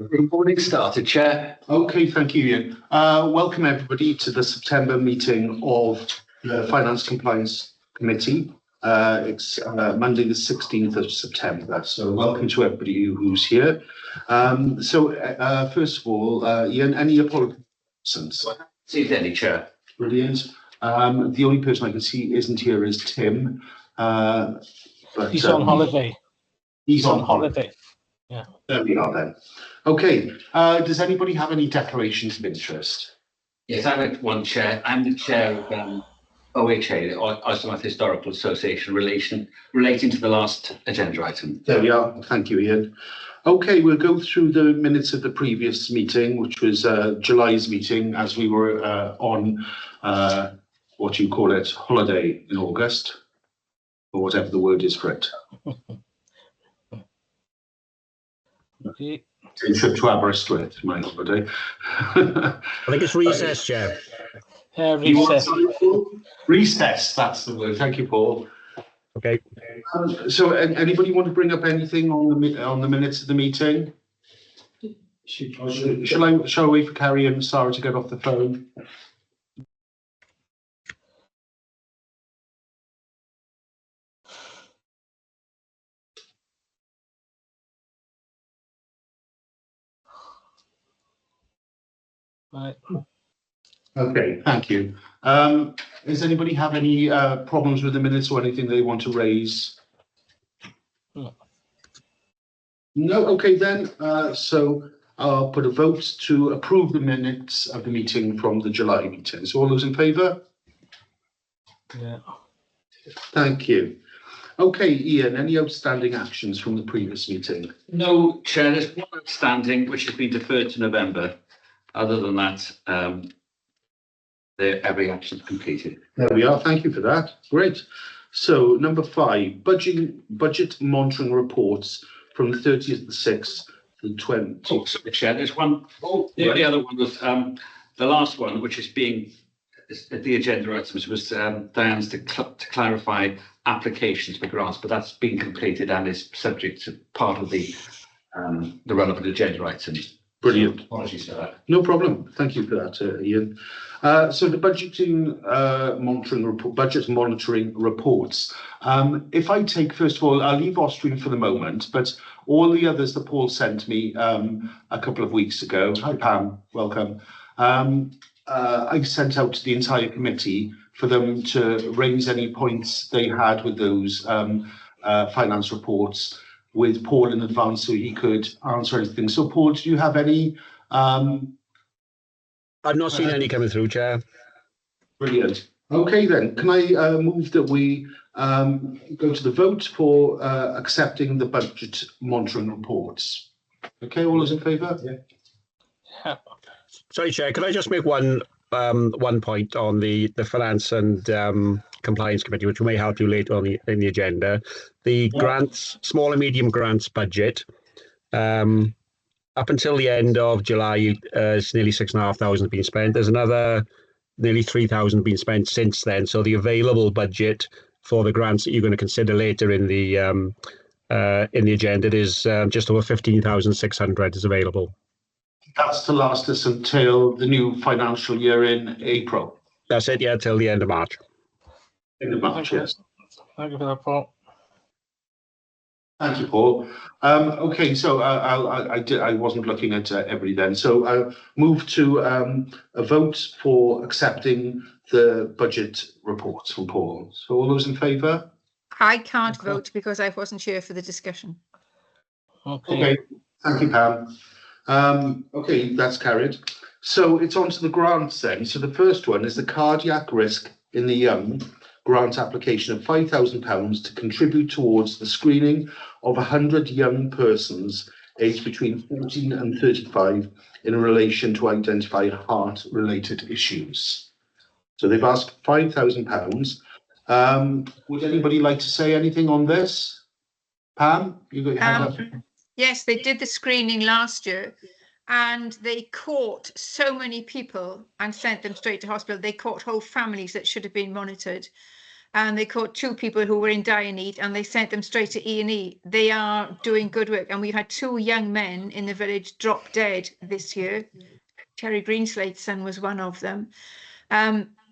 Recording started, Chair. Okay, thank you, Ian. Welcome everybody to the September meeting of the Finance Compliance Committee. It's Monday the 16th of September, so welcome to everybody who's here. First of all, Ian, any apologies? See any, Chair. Brilliant. The only person I can see isn't here is Tim. But he's on holiday. He's on holiday. Yeah. There we are then. Okay. Does anybody have any declarations of interest? Yes, I have one, Chair. I'm the chair of OHA, the Osmouth Historical Association, relating to the last agenda item. There we are. Thank you, Ian. Okay, we'll go through the minutes of the previous meeting, which was July's meeting, as we were on what do you call it, holiday in August, or whatever the word is for it. Okay. Trip to Aberystwyth, my holiday. I think it's recess, Chair. Recess. Recess, that's the word. Thank you, Paul. Okay. So, anybody want to bring up anything on the minutes of the meeting? Shall I wait for Carrie and Sarah to get off the phone? Right. Okay, thank you. Does anybody have any problems with the minutes or anything they want to raise? No. No, okay then. So I'll put a vote to approve the minutes of the meeting from the July meeting. So all those in favour? Yeah. Thank you. Okay, Ian, any outstanding actions from the previous meeting? No, Chair, there's one outstanding which has been deferred to November. Other than that, every action is completed. There we are. Thank you for that. Great. So number 5, budget monitoring reports from the 30th of the 6th to the 20th. Oh, sorry, Chair, there's one. The other one was the last one, which is being the agenda items was Diane's to clarify applications for grants, but that's been completed and is subject to part of the relevant agenda items. Brilliant. So, apologies for that. No problem. Thank you for that, Ian. So the budget monitoring reports. If I take, first of all, I'll leave Austrian for the moment, but all the others that Paul sent me a couple of weeks ago. Hi, Pam. Welcome. I sent out to the entire committee for them to raise any points they had with those finance reports with Paul in advance so he could answer anything. So, Paul, do you have any? I've not seen any coming through, Chair. Brilliant. Okay, then. Can I move that we go to the vote for accepting the budget monitoring reports? Okay, all those in favour? Yeah. Sorry, Chair, could I just make one point on the Finance and Compliance Committee, which may help you later on in the agenda. The grants, small and medium grants budget, up until the end of July, it's nearly 6,500 been spent. There's another nearly 3,000 been spent since then. So the available budget for the grants that you're going to consider later in the agenda is just over 15,600 is available. That's to last us until the new financial year in April. That's it, yeah, till the end of March. End of March, yes. Thank you for that, Paul. Thank you, Paul. Okay, so I wasn't looking at everybody then. So I'll move to a vote for accepting the budget reports from Paul. So all those in favour? I can't vote because I wasn't here for the discussion. Okay. Thank you, Pam. Okay, that's carried. So it's on to the grants then. So the first one is the cardiac risk in the young grant application of £5,000 to contribute towards the screening of 100 young persons aged between 14 and 35 in relation to identify heart-related issues. So they've asked £5,000. Would anybody like to say anything on this? Pam, you got your hand up. Yes, they did the screening last year and they caught so many people and sent them straight to hospital. They caught whole families that should have been monitored. and they caught 2 people who were in dire need, and they sent them straight to E&E. They are doing good work, and we had 2 young men in the village drop dead this year. Terry Greenslate's son was one of them.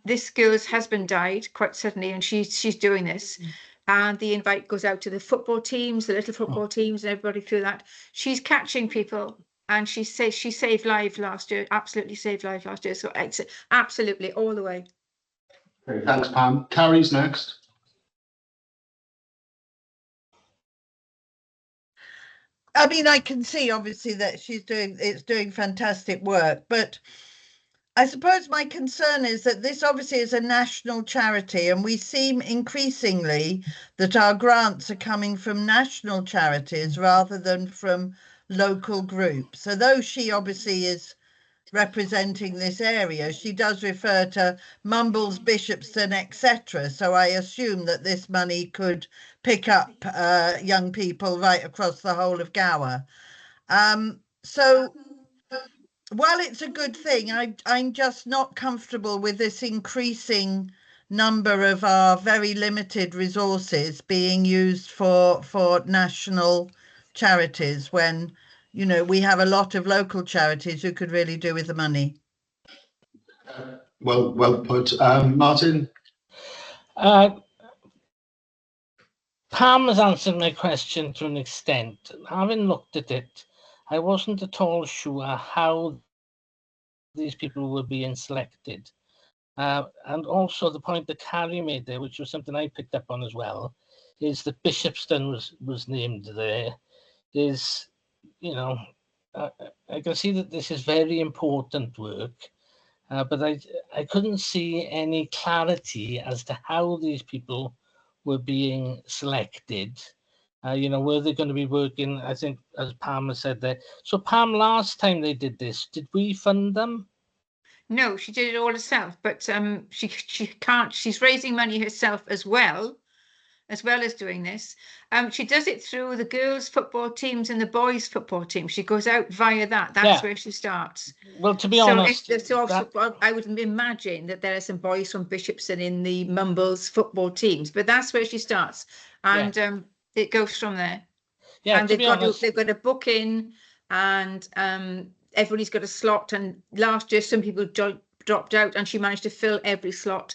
This girl's husband died quite suddenly, and she's doing this. And the invite goes out to the football teams, the little football teams, and everybody through that. She's catching people, and she says she saved lives last year, absolutely saved lives last year. So it's absolutely all the way. Okay, thanks, Pam. Carrie's next. I mean, I can see obviously that it's doing fantastic work, but I suppose my concern is that this obviously is a national charity, and we seem increasingly that our grants are coming from national charities rather than from local groups. So though she obviously is representing this area, she does refer to Mumbles, Bishopston, etc. So I assume that this money could pick up young people right across the whole of Gower. So while it's a good thing, I'm just not comfortable with this increasing number of our very limited resources being used for national charities when, you know, we have a lot of local charities who could really do with the money. Well put. Martin? Pam has answered my question to an extent. Having looked at it, I wasn't at all sure how these people were being selected. And also the point that Carrie made there, which was something I picked up on as well, is that Bishopston was named there. Is, you know, I can see that this is very important work, but I couldn't see any clarity as to how these people were being selected. You know, were they going to be working, I think, as Pam has said there. So Pam, last time they did this, did we fund them? No, she did it all herself, but she can't. She's raising money herself as well as doing this. She does it through the girls' football teams and the boys' football team. She goes out via that. That's where she starts. Well, to be honest, I would imagine that there are some boys from Bishopston in the Mumbles football teams, but that's where she starts, and it goes from there. Yeah, and they've got a book in, and everybody's got a slot. And last year, some people dropped out, and she managed to fill every slot.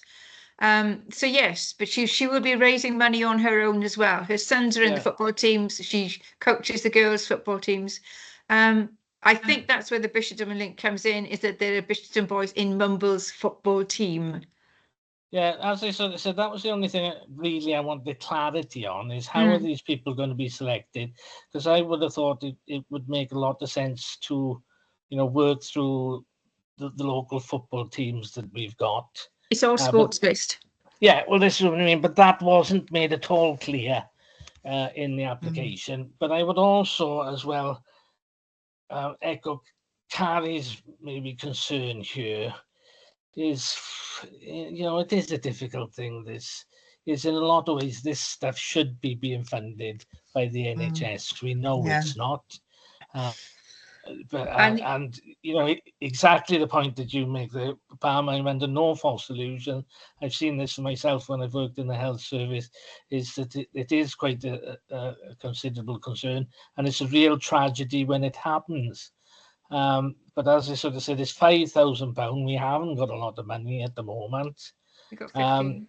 So yes, but she will be raising money on her own as well. Her sons are in the football teams. She coaches the girls' football teams. I think that's where the Bishopston link comes in, is that there are Bishopston boys in Mumbles football team. Yeah, as I sort of said, that was the only thing really I wanted clarity on, is how are these people going to be selected? Because I would have thought it would make a lot of sense to, you know, work through the local football teams that we've got. It's all sports based. Yeah, well, this is what I mean, but that wasn't made at all clear in the application. But I would also, as well, echo Carrie's maybe concern here. Is, you know, it is a difficult thing. This is, in a lot of ways, this stuff should be being funded by the NHS. We know it's not. And you know, exactly the point that you make there, Pam, I'm under no false illusion. I've seen this for myself when I've worked in the health service, is that it is quite a considerable concern, and it's a real tragedy when it happens. But as I sort of said, it's £5,000. We haven't got a lot of money at the moment. We got 15.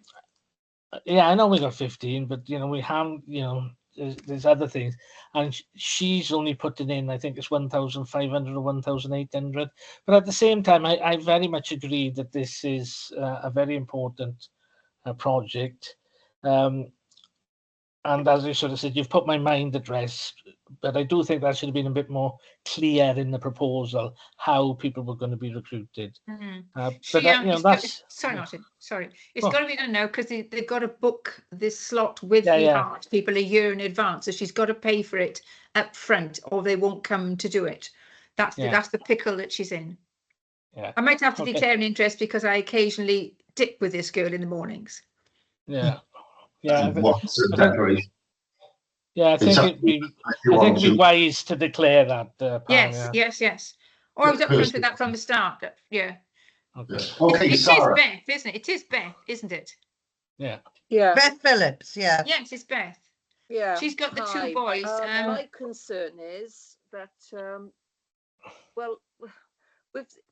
Yeah, I know we got 15, but you know, we haven't, you know, there's other things. And she's only putting in, I think it's 1,500 or 1,800. But at the same time, I very much agree that this is a very important project. And as I sort of said, you've put my mind at rest, but I do think that should have been a bit more clear in the proposal how people were going to be recruited. But you know, that's sorry, Martin. Sorry, it's got to be done now, because they've got to book this slot with the heart people a year in advance. So she's got to pay for it up front, or they won't come to do it. That's the pickle that she's in. Yeah, I might have to declare an interest, because I occasionally dip with this girl in the mornings. Yeah. Yeah, What's the declaration? Yeah, I think it'd be wise to declare that. Pam, yes. Or I was up front with that from the start. Yeah. Okay. Okay, it Sarah. is Beth, isn't it? It is Beth, isn't it? Yeah. Yeah, Beth Phillips, yeah. Yes, it's Beth. yeah. She's got the two Hi. boys. My concern is that, well,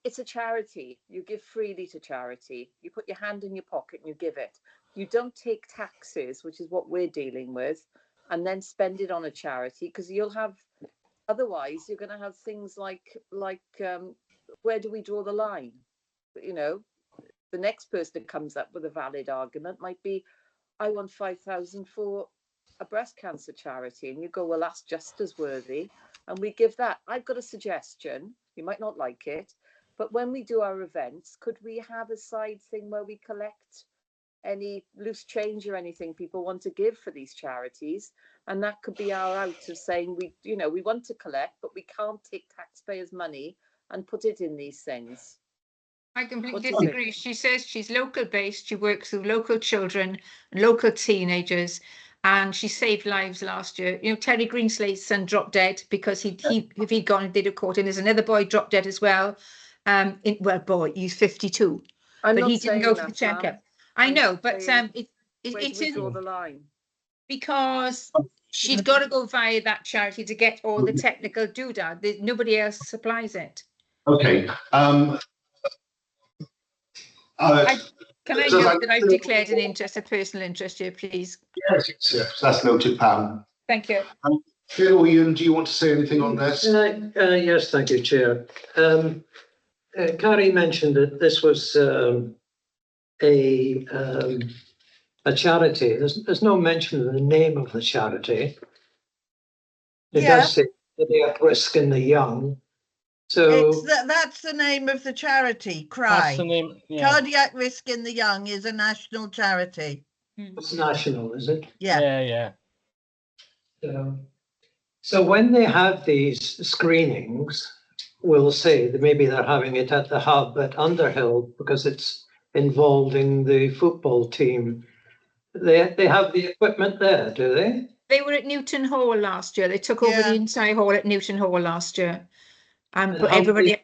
it's a charity. You give freely to charity. You put your hand in your pocket and you give it. You don't take taxes, which is what we're dealing with, and then spend it on a charity, because otherwise you're going to have things like where do we draw the line? You know, the next person that comes up with a valid argument might be, I want 5,000 for a breast cancer charity, and you go, well, that's just as worthy, and we give that. I've got a suggestion. You might not like it, but when we do our events, could we have a side thing where we collect any loose change or anything people want to give for these charities? And that could be our out of saying, we want to collect, but we can't take taxpayers' money and put it in these things. I completely What do you think? disagree. She says she's local based. She works with local children, local teenagers, and she saved lives last year. You know, Terry Greenslate's son dropped dead because if he'd gone and did a court, and there's another boy dropped dead as well. He's 52, I'm but not he didn't go for the saying that, checkup. Pam. I I'm know, just but saying, it Where do it's we draw the line? because she's got to go via that charity to get all the technical doodah. Nobody else supplies it. Okay. Can I So note that I've declared an interest, a personal interest here, please? yes, that's noted, Pam. Thank you. Phil or Ian, do you want to say anything on this? Yes, thank you, Chair. Carrie mentioned that this was a charity. There's no mention of the name of the charity. It does say cardiac risk in the young. So That's the name of the charity, That's the CRY. name. Yeah. Cardiac Risk in the Young is a national charity. it's national, is it? Yeah. Yeah. So when they have these screenings, we'll say that maybe they're having it at the hub at Underhill because it's involving the football team. They have the equipment there, do they? They were at Newton Hall last year. They took over the entire hall at Newton Hall last year. But everybody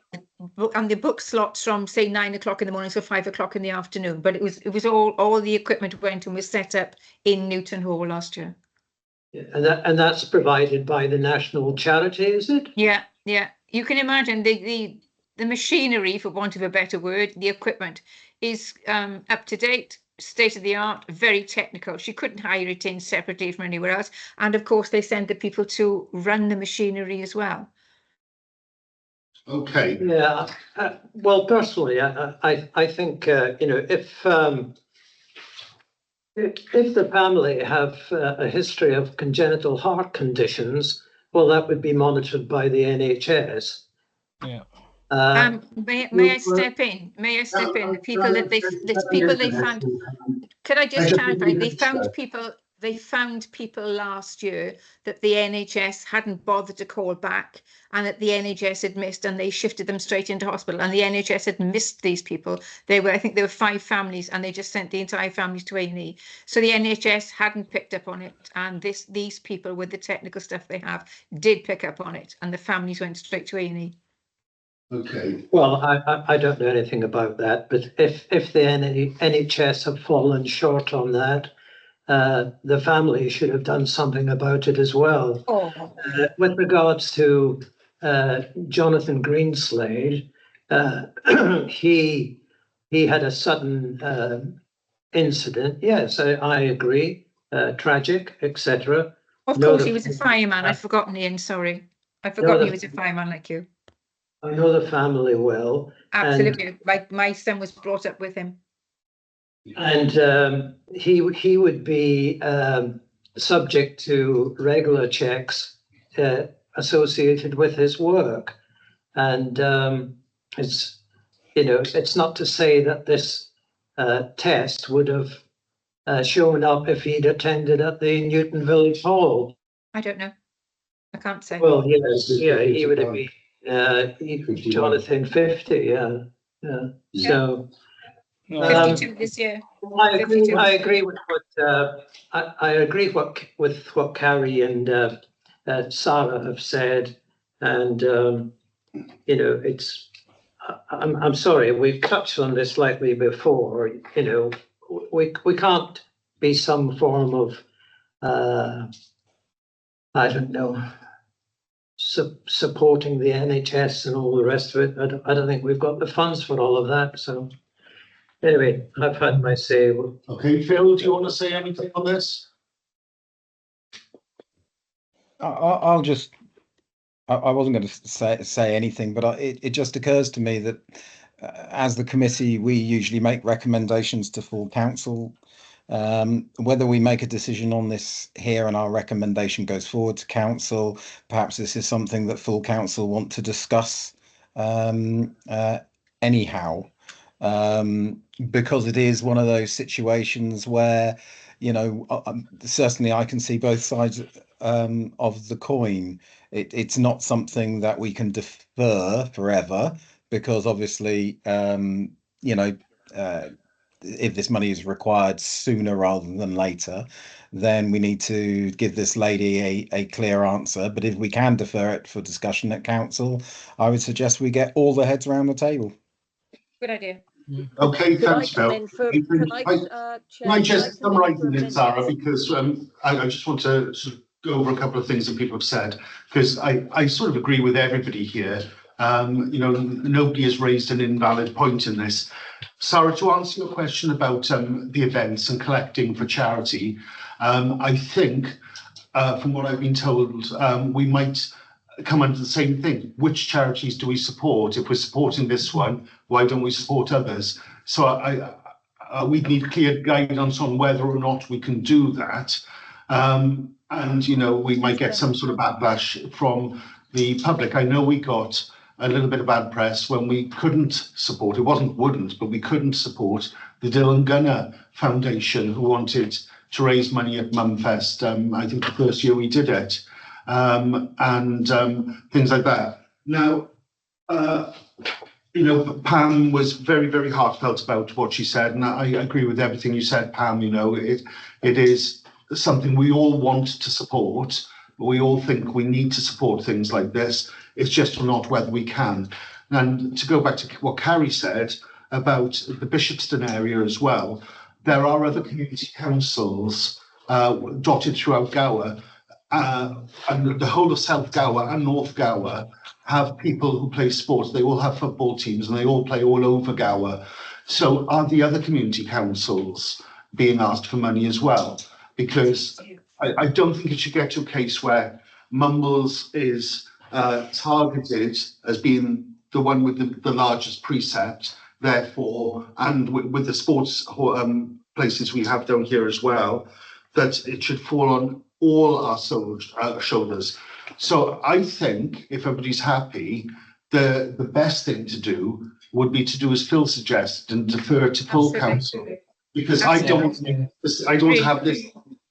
and the book slots from say 9 o'clock in the morning to 5 o'clock in the afternoon. But it was all the equipment went and was set up in Newton Hall last year. And that's provided by the national charity, is it? Yeah. You can imagine the machinery, for want of a better word, the equipment is up to date, state of the art, very technical. She couldn't hire it in separately from anywhere else. And of course, they send the people to run the machinery as well. Okay. Yeah. Well, personally, I think if the family have a history of congenital heart conditions, well, that would be monitored by the NHS. Yeah. May I step in? May I step in? The people they found. Could I just clarify? They found people last year that the NHS hadn't bothered to call back, and that the NHS had missed, and they shifted them straight into hospital. And the NHS had missed these people. I think there were 5 families, and they just sent the entire families to A&E. So the NHS hadn't picked up on it, and these people with the technical stuff they have did pick up on it, and the families went straight to A&E. Okay. Well, I don't know anything about that, but if the NHS have fallen short on that, the family should have done something about it as well. With regards to Jonathan Greenslade, he had a sudden incident. Yes, I agree. Tragic, etc. Of course, he was a fireman. I'd forgotten Ian. Sorry, I forgot he was a fireman like you. I know the family well. Absolutely, my son was brought up with him. And he would be subject to regular checks associated with his work, and it's not to say that this test would have shown up if he'd attended at the Newton Village Hall. I don't know. I can't say. Well, yes, yeah, he would have been Jonathan 50, yeah. So. 52 this year. I agree with what Carrie and Sarah have said, and it's. I'm sorry, we've touched on this slightly before. We can't be some form of, I don't know, supporting the NHS and all the rest of it. I don't think we've got the funds for all of that. So anyway, I've had my say. Okay, Phil, do you want to say anything on this? I'll just. I wasn't going to say anything, but it just occurs to me that as the committee, we usually make recommendations to full council. Whether we make a decision on this here and our recommendation goes forward to council, perhaps this is something that full council want to discuss anyhow, because it is one of those situations where, you know, certainly I can see both sides of the coin. It's not something that we can defer forever, because obviously, you know, if this money is required sooner rather than later, then we need to give this lady a clear answer. But if we can defer it for discussion at council, I would suggest we get all the heads around the table. Good idea. Okay, Could I thanks, come Phil. in for, Can can I, Can I just summarise a it, Sarah, because I just want to sort of go over a couple of things that people have said, because I sort of agree with everybody here. You know, nobody has raised an invalid point in this. Sarah, to answer your question about the events and collecting for charity, I think, from what I've been told, we might come under the same thing. Which charities do we support? If we're supporting this one, why don't we support others? So we need clear guidance on whether or not we can do that. And, you know, we might get some sort of backlash from the public. I know we got a little bit of bad press when we couldn't support, but we couldn't support the Dylan Gunner Foundation, who wanted to raise money at Mumfest. I think the first year we did it, and things like that. Now, you know, Pam was very, very heartfelt about what she said, and I agree with everything you said, Pam. You know, it is something we all want to support. We all think we need to support things like this. It's just not whether we can. And to go back to what Carrie said about the Bishopston area as well, there are other community councils dotted throughout Gower, and the whole of South Gower and North Gower have people who play sports. They all have football teams and they all play all over Gower. So are the other community councils being asked for money as well? Because I don't think it should get to a case where Mumbles is targeted as being the one with the largest precept, therefore, and with the sports places we have down here as well, that it should fall on all our shoulders. So I think if everybody's happy, the best thing to do would be to do as Phil suggested and defer to full council, because I don't have this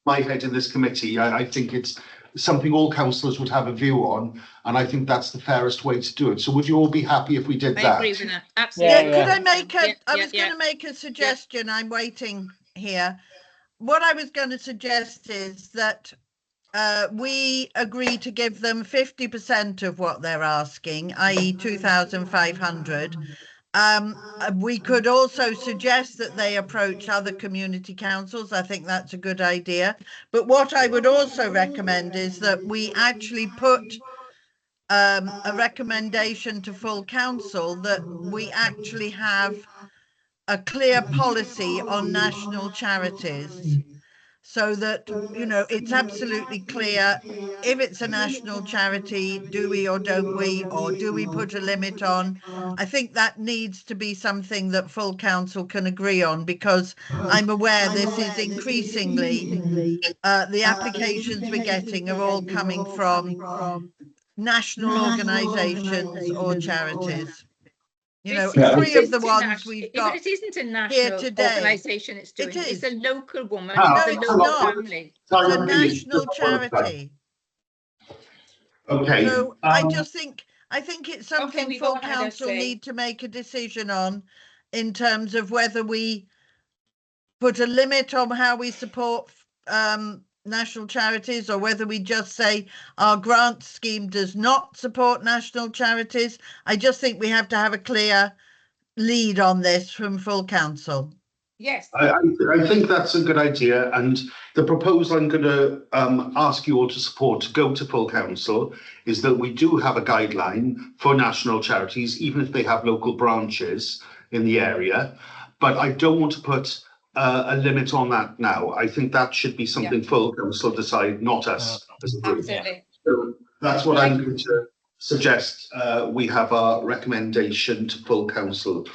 my head in this committee. I think it's something all councillors would have a view on, and I think that's the fairest way to do it. So would you all be happy if we did that? I agree with that. Absolutely. Could I make I was going to make a suggestion. I'm waiting here. What I was going to suggest is that we agree to give them 50% of what they're asking, i.e. 2,500. We could also suggest that they approach other community councils. I think that's a good idea. But what I would also recommend is that we actually put a recommendation to full council that we actually have a clear policy on national charities, so that, you know, it's absolutely clear if it's a national charity, do we or don't we, or do we put a limit on? I think that needs to be something that full council can agree on, because I'm aware this is increasingly the applications we're getting are all coming from national organisations or charities. You know, three of the ones we've got. But it isn't a national organisation it's doing. It's a local woman. No, it's a local family. It's a national charity. Okay. So I think it's something full council need to make a decision on, in terms of whether we put a limit on how we support national charities, or whether we just say our grant scheme does not support national charities. I just think we have to have a clear lead on this from full council. Yes. I think that's a good idea, and the proposal I'm going to ask you all to support to go to full council is that we do have a guideline for national charities, even if they have local branches in the area. But I don't want to put a limit on that now. I think that should be something full council decide, not us as a group. Absolutely. So that's what I'm going to suggest. We have our recommendation to full council.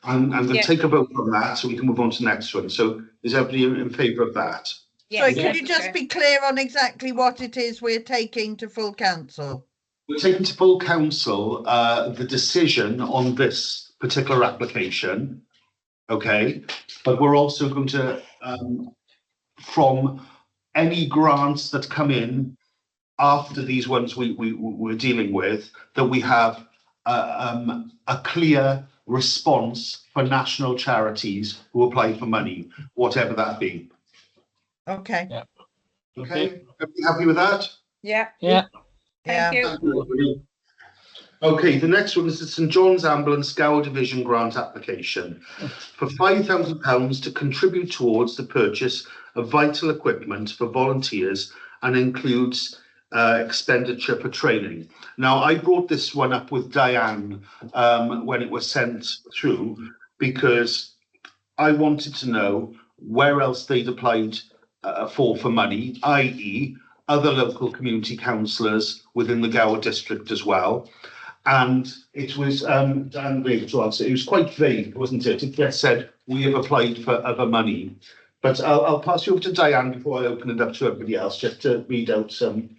I'm going to take a vote on that so we can move on to the next one. So is everybody in favour of that? Sorry, could you just be clear on exactly what it is we're taking to full council? We're taking to full council the decision on this particular application, okay? But we're also going to, from any grants that come in after these ones we're dealing with, that we have a clear response for national charities who apply for money, whatever that be. Okay. Yeah. Okay, are you happy with that? Yeah. Yeah. Thank you. Okay, the next one is the St John's Ambulance Gower Division grant application for £5,000 to contribute towards the purchase of vital equipment for volunteers and includes expenditure for training. Now, I brought this one up with Diane when it was sent through because I wanted to know where else they'd applied for money, i.e. other local community councillors within the Gower district as well. And it was, Dan Baker to answer, it was quite vague, wasn't it? It just said, we have applied for other money. But I'll pass you over to Diane before I open it up to everybody else, just to read out some.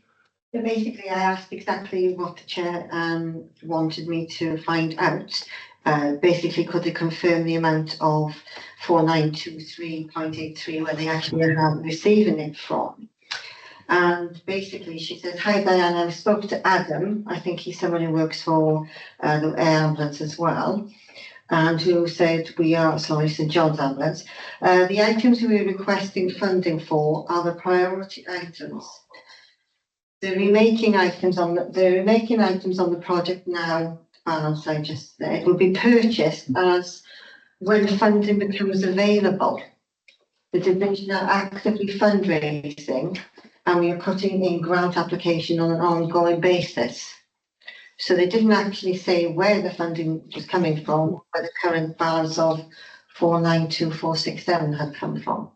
So basically, I asked exactly what the chair wanted me to find out. Basically, could they confirm the amount of 4923.83 where they actually are receiving it from? And basically, she says, "Hi Diane, I spoke to Adam. I think he's someone who works for the air ambulance as well, and who said St John's Ambulance. The items we're requesting funding for are the priority items. The remaking items on the project now, as I just said, will be purchased as when funding becomes available. The division are actively fundraising, and we are putting in grant application on an ongoing basis." So they didn't actually say where the funding was coming from, where the current balance of 492467 had come from.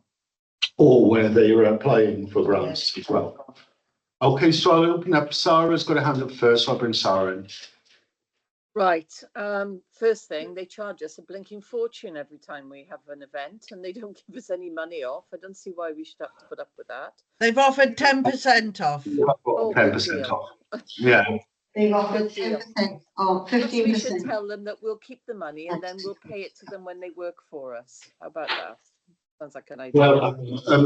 Or where they are applying for grants as well. Okay, so I'll open up. Sarah's got a hand up first, so I'll bring Sarah in. Right. First thing, they charge us a blinking fortune every time we have an event, and they don't give us any money off. I don't see why we should have to put up with that. They've offered 10% off. 10% off. Yeah. They've offered 10% or 15%. We should tell them that we'll keep the money and then we'll pay it to them when they work for us. How about that? Sounds like an idea. Well,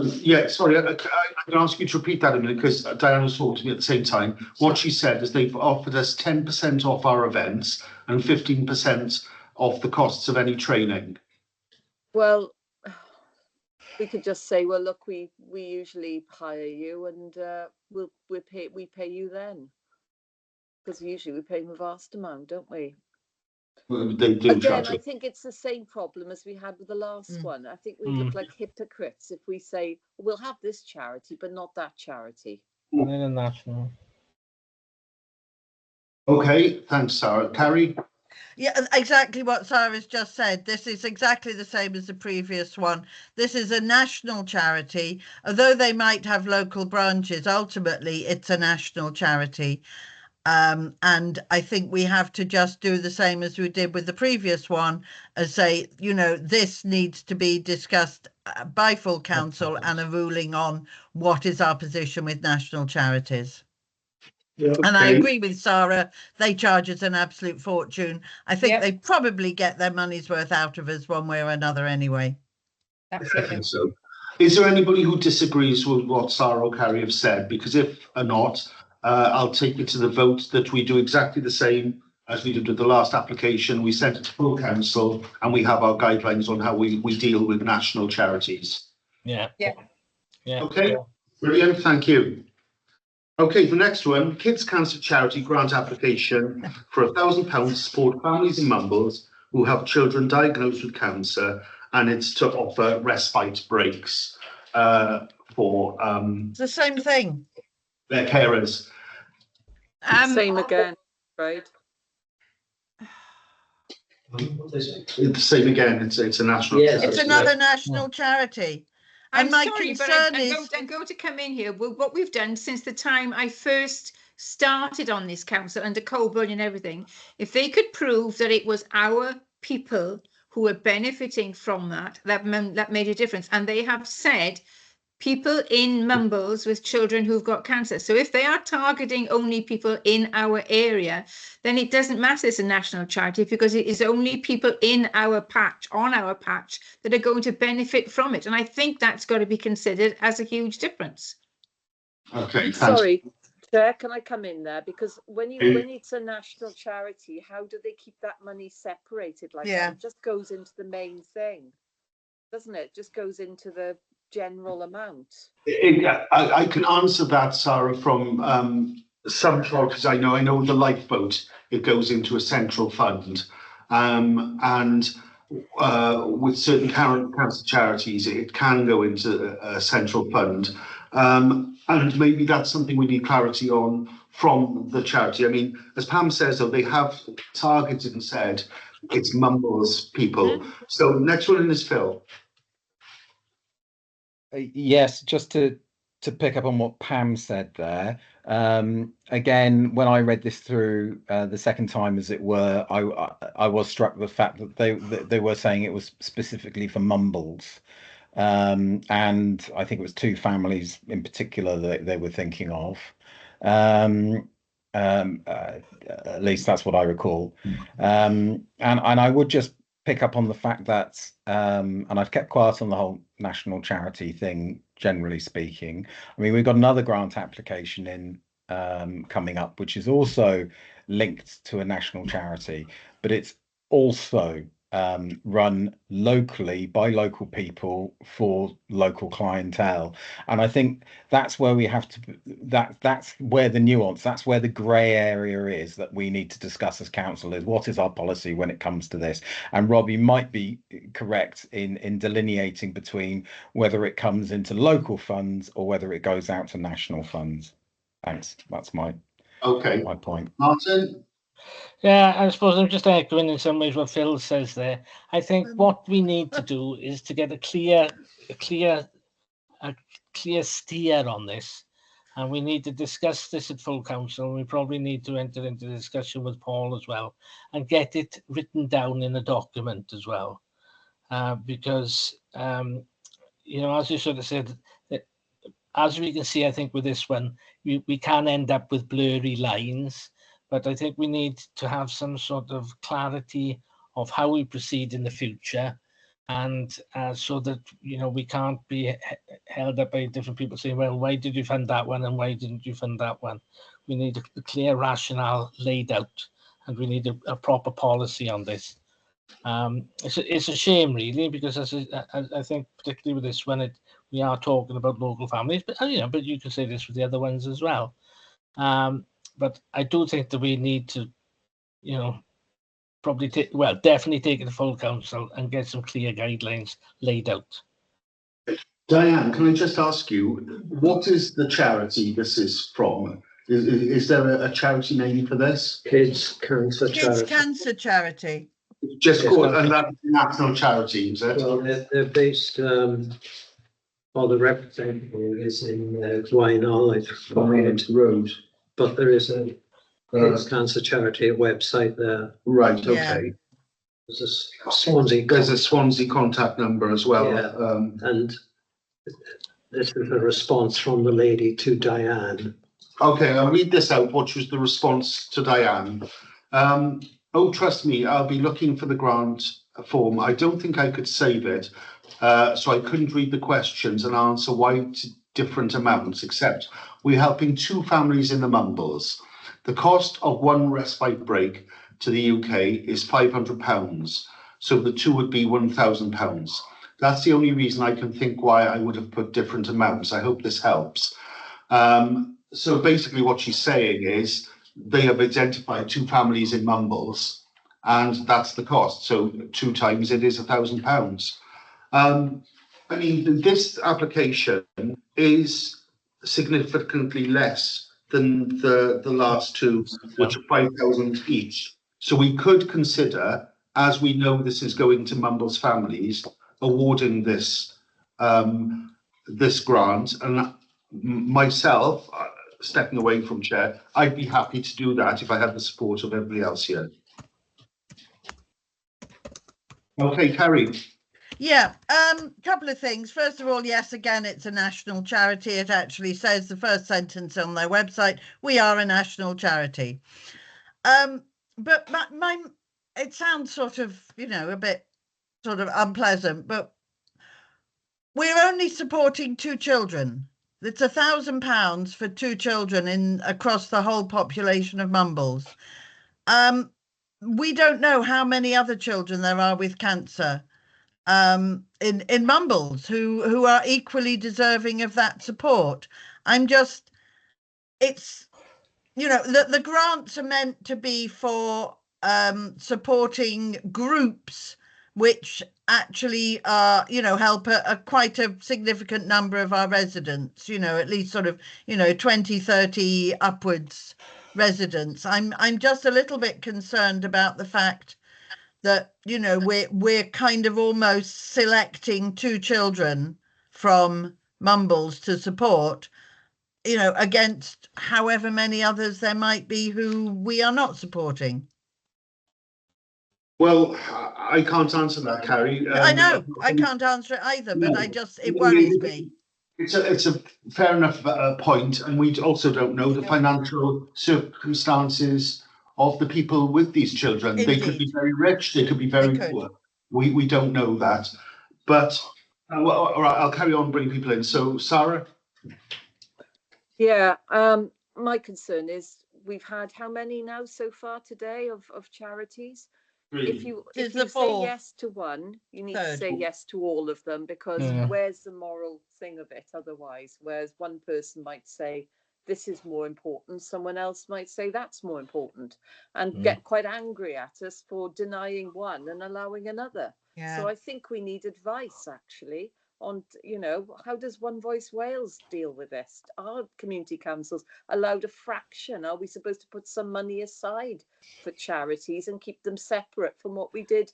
yeah, sorry, I can ask you to repeat that a minute because Diana was talking to me at the same time. What she said is they've offered us 10% off our events and 15% off the costs of any training. Well, we could just say, well, look, we usually hire you and we pay you then. Because usually we pay them a vast amount, don't we? They do. Again, I think it's the same problem as we had with the last one. I think we look like hypocrites if we say we'll have this charity but not that charity. International. Okay, thanks, Sarah. Carrie? Yeah, exactly what Sarah's just said. This is exactly the same as the previous one. This is a national charity. Although they might have local branches, ultimately it's a national charity. And I think we have to just do the same as we did with the previous one, as say, you know, this needs to be discussed by full council and a ruling on what is our position with national charities. Yeah, okay. And I agree with Sarah, they charge us an absolute fortune. I think they probably get their money's worth out of us one way or another anyway. Absolutely. So, is there anybody who disagrees with what Sarah or Carrie have said? Because if not, I'll take it to the vote that we do exactly the same as we did with the last application. We sent it to full council and we have our guidelines on how we deal with national charities. Yeah. Okay, brilliant, thank you. Okay, the next one, Kids Cancer Charity grant application for £1,000 to support families in Mumbles who have children diagnosed with cancer and it's to offer respite breaks for It's the same thing. their carers. Same again, right? It's the same again. It's a national. Yes. It's another national charity. I'm And my sorry, but concern I'm going to come in here. Well, what we've done since the time I first started on this council under Coburn and everything, if they could prove that it was our people who were benefiting from that made a difference. And they have said people in Mumbles with children who've got cancer. So if they are targeting only people in our area, then it doesn't matter it's a national charity, because it is only people in our patch, on our patch, that are going to benefit from it. And I think that's got to be considered as a huge difference. Okay. Thanks. Sorry, Chair, can I come in there? Because when it's a national charity, how do they keep that money separated like that? It just goes into the main thing, doesn't it? Just goes into the general amount. I can answer that, Sarah, from some charities I know the lifeboat, it goes into a central fund, and with certain cancer charities it can go into a central fund, and maybe that's something we need clarity on from the charity. I mean, as Pam says, though, they have targeted and said it's Mumbles people. So next one is Phil. Yes, just to pick up on what Pam said there. Again, when I read this through the second time, as it were, I was struck with the fact that they were saying it was specifically for Mumbles, and I think it was 2 families in particular that they were thinking of. At least that's what I recall. And I would just pick up on the fact that, and I've kept quiet on the whole national charity thing, generally speaking. I mean, we've got another grant application in coming up, which is also linked to a national charity, but it's also run locally by local people for local clientele. And I think that's where we have to, that's where the nuance, that's where the grey area is that we need to discuss as council, is what is our policy when it comes to this. And Rob, you might be correct in delineating between whether it comes into local funds or whether it goes out to national funds. Thanks, that's my point. Martin? Yeah, I suppose I'm just echoing in some ways what Phil says there. I think what we need to do is to get a clear steer on this, and we need to discuss this at full council. We probably need to enter into discussion with Paul as well and get it written down in a document as well, because you know, as you sort of said, as we can see, I think with this one, we can end up with blurry lines. But I think we need to have some sort of clarity of how we proceed in the future, and so that, you know, we can't be held up by different people saying, well, why did you fund that one and why didn't you fund that one? We need a clear rationale laid out, and we need a proper policy on this. It's a shame, really, because I think particularly with this one, we are talking about local families, but you know, but you can say this with the other ones as well. But I do think that we need to, you know, definitely take it to full council and get some clear guidelines laid out. Diane, can I just ask you, what is the charity this is from? Is there a charity name for this? Kids Cancer Charity. Kids Cancer Charity. Just called, and that's a national charity, is it? Well, they're based, well, the representative is in Gwynedd Road, but there is a Kids Cancer Charity website there. Right, okay. There's a Swansea. There's a Swansea contact number as well. Yeah. And this is a response from the lady to Diane. Okay, I'll read this out. What was the response to Diane? Oh, trust me, I'll be looking for the grant form. I don't think I could save it, so I couldn't read the questions and answer why different amounts, except we're helping 2 families in the Mumbles. The cost of 1 respite break to the UK is £500, so the 2 would be £1,000. That's the only reason I can think why I would have put different amounts. I hope this helps. So basically what she's saying is they have identified 2 families in Mumbles, and that's the cost. So 2 times it is £1,000. I mean, this application is significantly less than the last two, which are 5,000 each. So we could consider, as we know this is going to Mumbles families, awarding this this grant. And myself, stepping away from chair, I'd be happy to do that if I had the support of everybody else here. Okay, Carrie. Yeah, couple of things. First of all, yes, again, it's a national charity. It actually says the first sentence on their website, we are a national charity. But it sounds sort of, you know, a bit sort of unpleasant, but we're only supporting 2 children. It's £1,000 for 2 children across the whole population of Mumbles. We don't know how many other children there are with cancer in Mumbles who are equally deserving of that support. It's, you know, the grants are meant to be for supporting groups which actually you know, help quite a significant number of our residents, you know, at least sort of, you know, 20, 30 upwards residents. I'm just a little bit concerned about the fact that, you know, we're kind of almost selecting 2 children from Mumbles to support, you know, against however many others there might be who we are not supporting. Well, I can't answer that, Carrie. I know, I can't answer it either, but it worries me. It's a fair enough point, and we also don't know the financial circumstances of the people with these children. Indeed. They could be very rich, they could be very poor. We don't know that. But well, all right, I'll carry on bringing people in. So, Sarah? Yeah, my concern is we've had how many now so far today of charities? 3. If you say yes to one, you need to say yes to all of them, because where's the moral thing of it otherwise? Whereas one person might say this is more important, someone else might say that's more important, and get quite angry at us for denying one and allowing another. So I think we need advice actually on, you know, how does One Voice Wales deal with this? Are community councils allowed a fraction? Are we supposed to put some money aside for charities and keep them separate from what we did?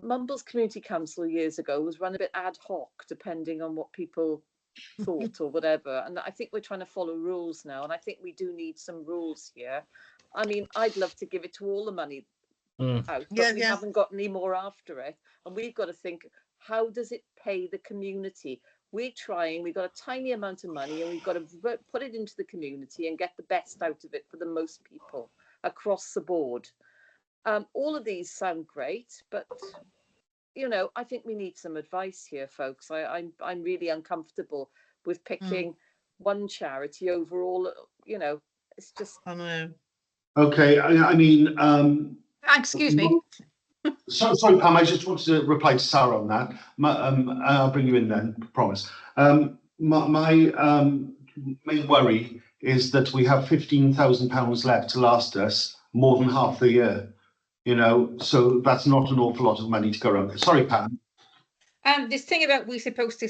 Mumbles Community Council years ago was run a bit ad hoc, depending on what people thought or whatever. And I think we're trying to follow rules now. And I think we do need some rules here. I mean, I'd love to give it to all the money out, but we haven't got any more after it. And we've got to think, how does it pay the community? We're trying, we've got a tiny amount of money and we've got to put it into the community and get the best out of it for the most people across the board. All of these sound great, but, you know, I think we need some advice here, folks. I'm really uncomfortable with picking one charity over all, you know, it's just... I know. Okay, I mean... excuse me. Sorry, Pam, I just wanted to reply to Sarah on that. I'll bring you in then, promise. My main worry is that we have £15,000 left to last us more than half the year, you know, so that's not an awful lot of money to go around. Sorry, Pam. This thing about we're supposed to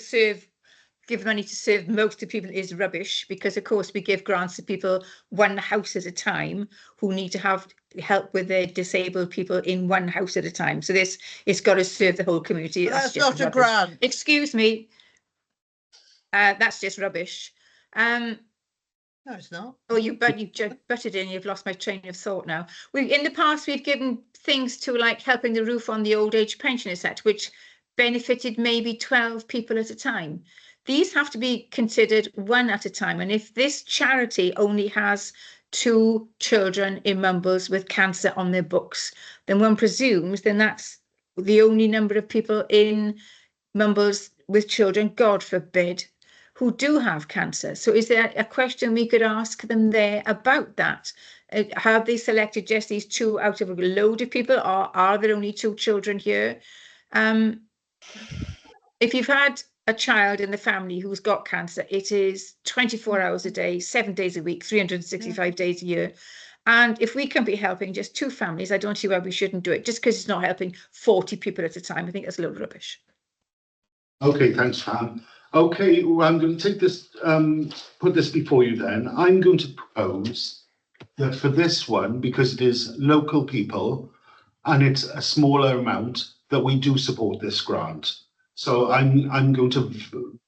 give money to serve most of people is rubbish, because of course we give grants to people one house at a time who need to have help with their disabled people in one house at a time. So it's got to serve the whole community. That's not a grant. Excuse me. That's just rubbish. No, it's not. Oh, you just butted in. You've lost my train of thought now. In the past, we've given things to like helping the roof on the old age pensioner set, which benefited maybe 12 people at a time. These have to be considered one at a time. And if this charity only has 2 children in Mumbles with cancer on their books, then one presumes then that's the only number of people in Mumbles with children, God forbid, who do have cancer. So is there a question we could ask them there about that? Have they selected just these 2 out of a load of people, or are there only 2 children here? If you've had a child in the family who's got cancer, it is 24 hours a day, 7 days a week, 365 days a year. And if we can be helping just 2 families, I don't see why we shouldn't do it. Just because it's not helping 40 people at a time, I think that's a load of rubbish. Okay, thanks, Fran. Okay, well, I'm going to take this, put this before you then. I'm going to propose that for this one, because it is local people and it's a smaller amount, that we do support this grant. So I'm going to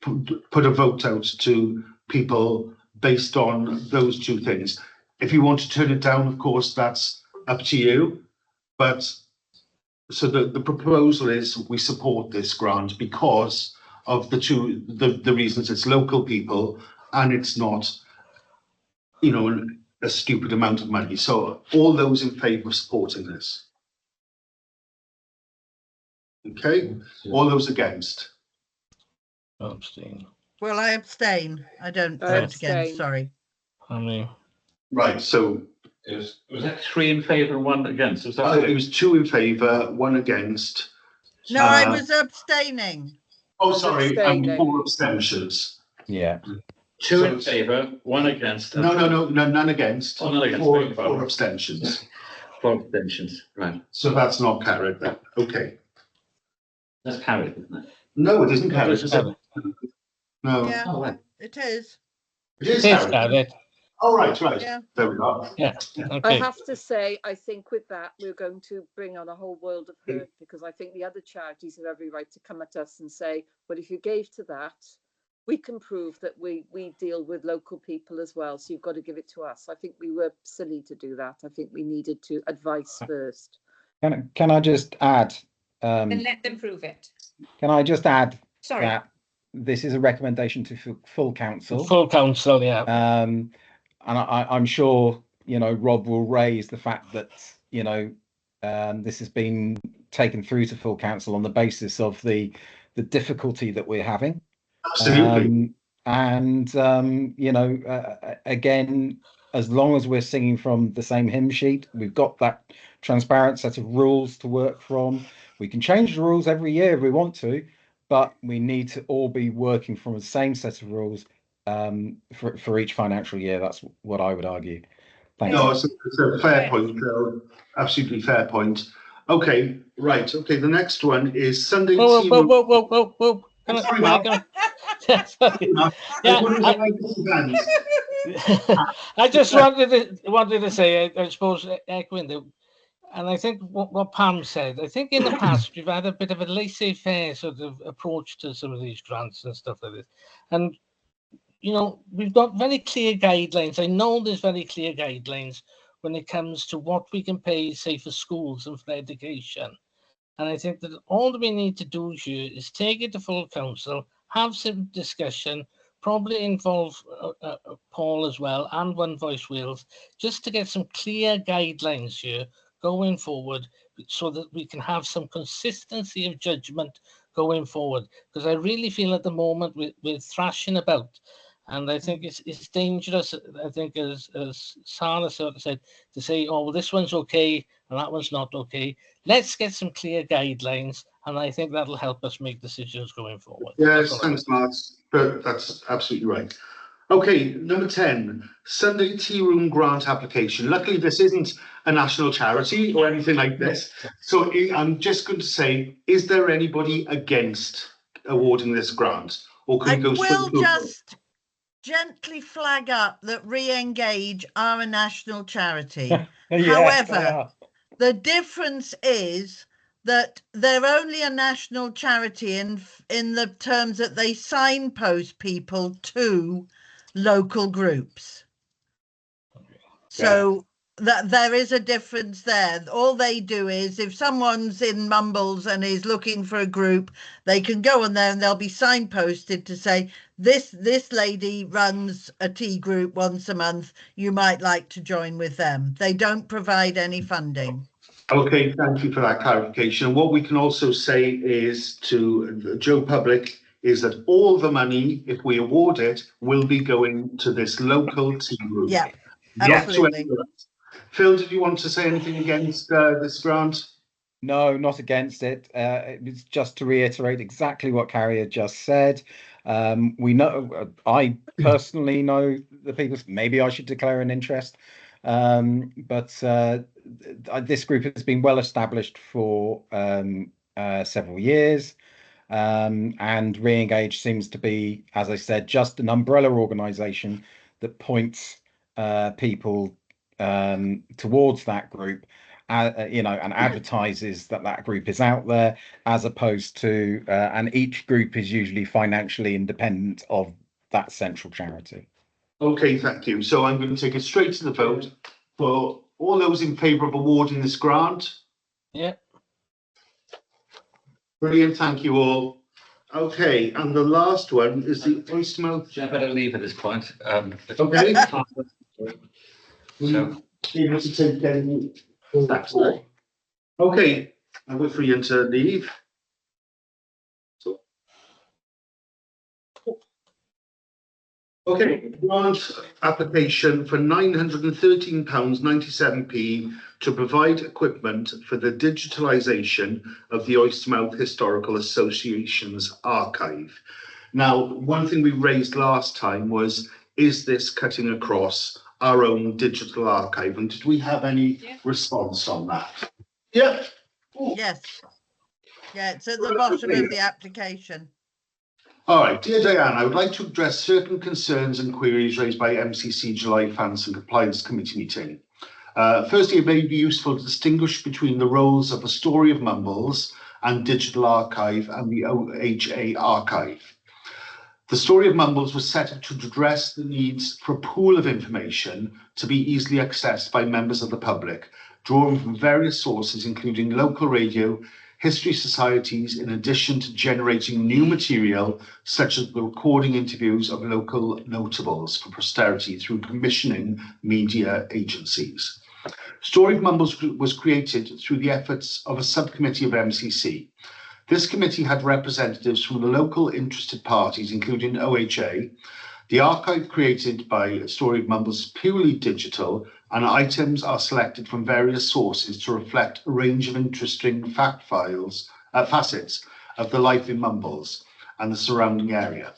put a vote out to people based on those 2 things. If you want to turn it down, of course, that's up to you. But so the proposal is we support this grant because of the reasons. It's local people and it's not, you know, a stupid amount of money. So all those in favour of supporting this? Okay, all those against? Abstain. Well, I abstain. I don't I vote against, abstain. sorry. I mean, Right, so Was that 3 in favour and 1 against? Was that it was 2 in favour, 1 against. No, I Uh, was abstaining. Oh, sorry, Abstaining. 4 abstentions. Yeah. 2 in favour, 1 against? and No, none against. Oh, none against. 4 abstentions. 4 abstentions. Right. So that's not carried then. Okay. That's carried, isn't it? No, it isn't carried. It's carried. No, Yeah, Oh, right. it is. it is it is carried. carried. Oh, right. Yeah. There we are. Yeah. I Okay. have to say, I think with that, we're going to bring on a whole world of hurt, because I think the other charities have every right to come at us and say, well, if you gave to that, we can prove that we deal with local people as well. So you've got to give it to us. I think we were silly to do that. I think we needed to advise first. Can I just add? And let them prove it. Can I just add Sorry. that this is a recommendation to full council? Full council, yeah. And I'm sure, you know, Rob will raise the fact that, you know, this has been taken through to full council on the basis of the difficulty that we're having. Absolutely. You know, again, as long as we're singing from the same hymn sheet, we've got that transparent set of rules to work from. We can change the rules every year if we want to, but we need to all be working from the same set of rules for each financial year. That's what I would argue. Thank you. No, it's a fair point, Phil. Absolutely fair point. Okay, right. Okay, the next one is Sunday Whoa, tea whoa, room. whoa, whoa, whoa, whoa. Can I- Sorry, Mark, Mark. sorry. Yeah, I just wanted to say, I suppose, echoing the, and I think what Pam said, I think in the past we've had a bit of a laissez-faire sort of approach to some of these grants and stuff like this. And, you know, we've got very clear guidelines. I know there's very clear guidelines when it comes to what we can pay, say, for schools and for education. And I think that all that we need to do here is take it to full council, have some discussion, probably involve Paul as well and One Voice Wales, just to get some clear guidelines here going forward, so that we can have some consistency of judgment going forward. Because I really feel at the moment we're thrashing about, and I think it's dangerous. I think as Sarah sort of said, to say, oh, well, this one's okay and that one's not okay. Let's get some clear guidelines, and I think that'll help us make decisions going forward. Yes, thanks, Mark. But that's absolutely right. Okay, number 10, Sunday tea room grant application. Luckily, this isn't a national charity or anything like this. So I'm just going to say, is there anybody against awarding this grant? Or can I we go straight will to a vote? just gently flag up that Re-Engage are a national charity. However, the difference is that they're only a national charity in the terms that they signpost people to local groups. So that there is a difference there. All they do is, if someone's in Mumbles and is looking for a group, they can go on there and they'll be signposted to say, this lady runs a tea group once a month, you might like to join with them. They don't provide any funding. Okay, thank you for that clarification. What we can also say is to Joe Public is that all the money, if we award it, will be going to this local tea room. Yeah, Not to absolutely. anyone else. Phil, did you want to say anything against this grant? No, not against it. It's just to reiterate exactly what Carrie had just said. We know, I personally know the people, maybe I should declare an interest. But this group has been well established for several years. And Re-engage seems to be, as I said, just an umbrella organisation that points people towards that group, and advertises that group is out there, as opposed to, and each group is usually financially independent of that central charity. Okay, thank you. So I'm going to take it straight to the vote. For all those in favour of awarding this grant? Yeah. Brilliant, thank you all. Okay, and the last one is the Oystermouth. I better leave at this point. Okay. So, Able to take any steps there. Okay, and we're free to leave. So. Okay, grant application for £913.97p to provide equipment for the digitalisation of the Oystermouth Historical Association's archive. Now, one thing we raised last time was, is this cutting across our own digital archive? And did we have any response on that? Yeah. Yes. Yeah, it's at the bottom of the application. All right, dear Diane, I would like to address certain concerns and queries raised by MCC July Finance and Compliance Committee meeting. Firstly, it may be useful to distinguish between the roles of a Story of Mumbles and Digital Archive and the OHA Archive. The Story of Mumbles was set up to address the needs for a pool of information to be easily accessed by members of the public, drawn from various sources, including local radio, history societies, in addition to generating new material, such as the recording interviews of local notables for posterity through commissioning media agencies. Story of Mumbles was created through the efforts of a subcommittee of MCC. This committee had representatives from the local interested parties, including OHA. The archive created by Story of Mumbles is purely digital, and items are selected from various sources to reflect a range of interesting facets of the life in Mumbles and the surrounding area.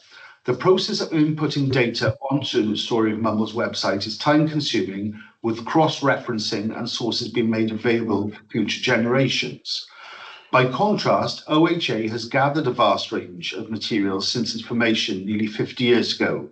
The process of inputting data onto the Story of Mumbles website is time-consuming, with cross-referencing and sources being made available for future generations. By contrast, OHA has gathered a vast range of materials since its formation nearly 50 years ago.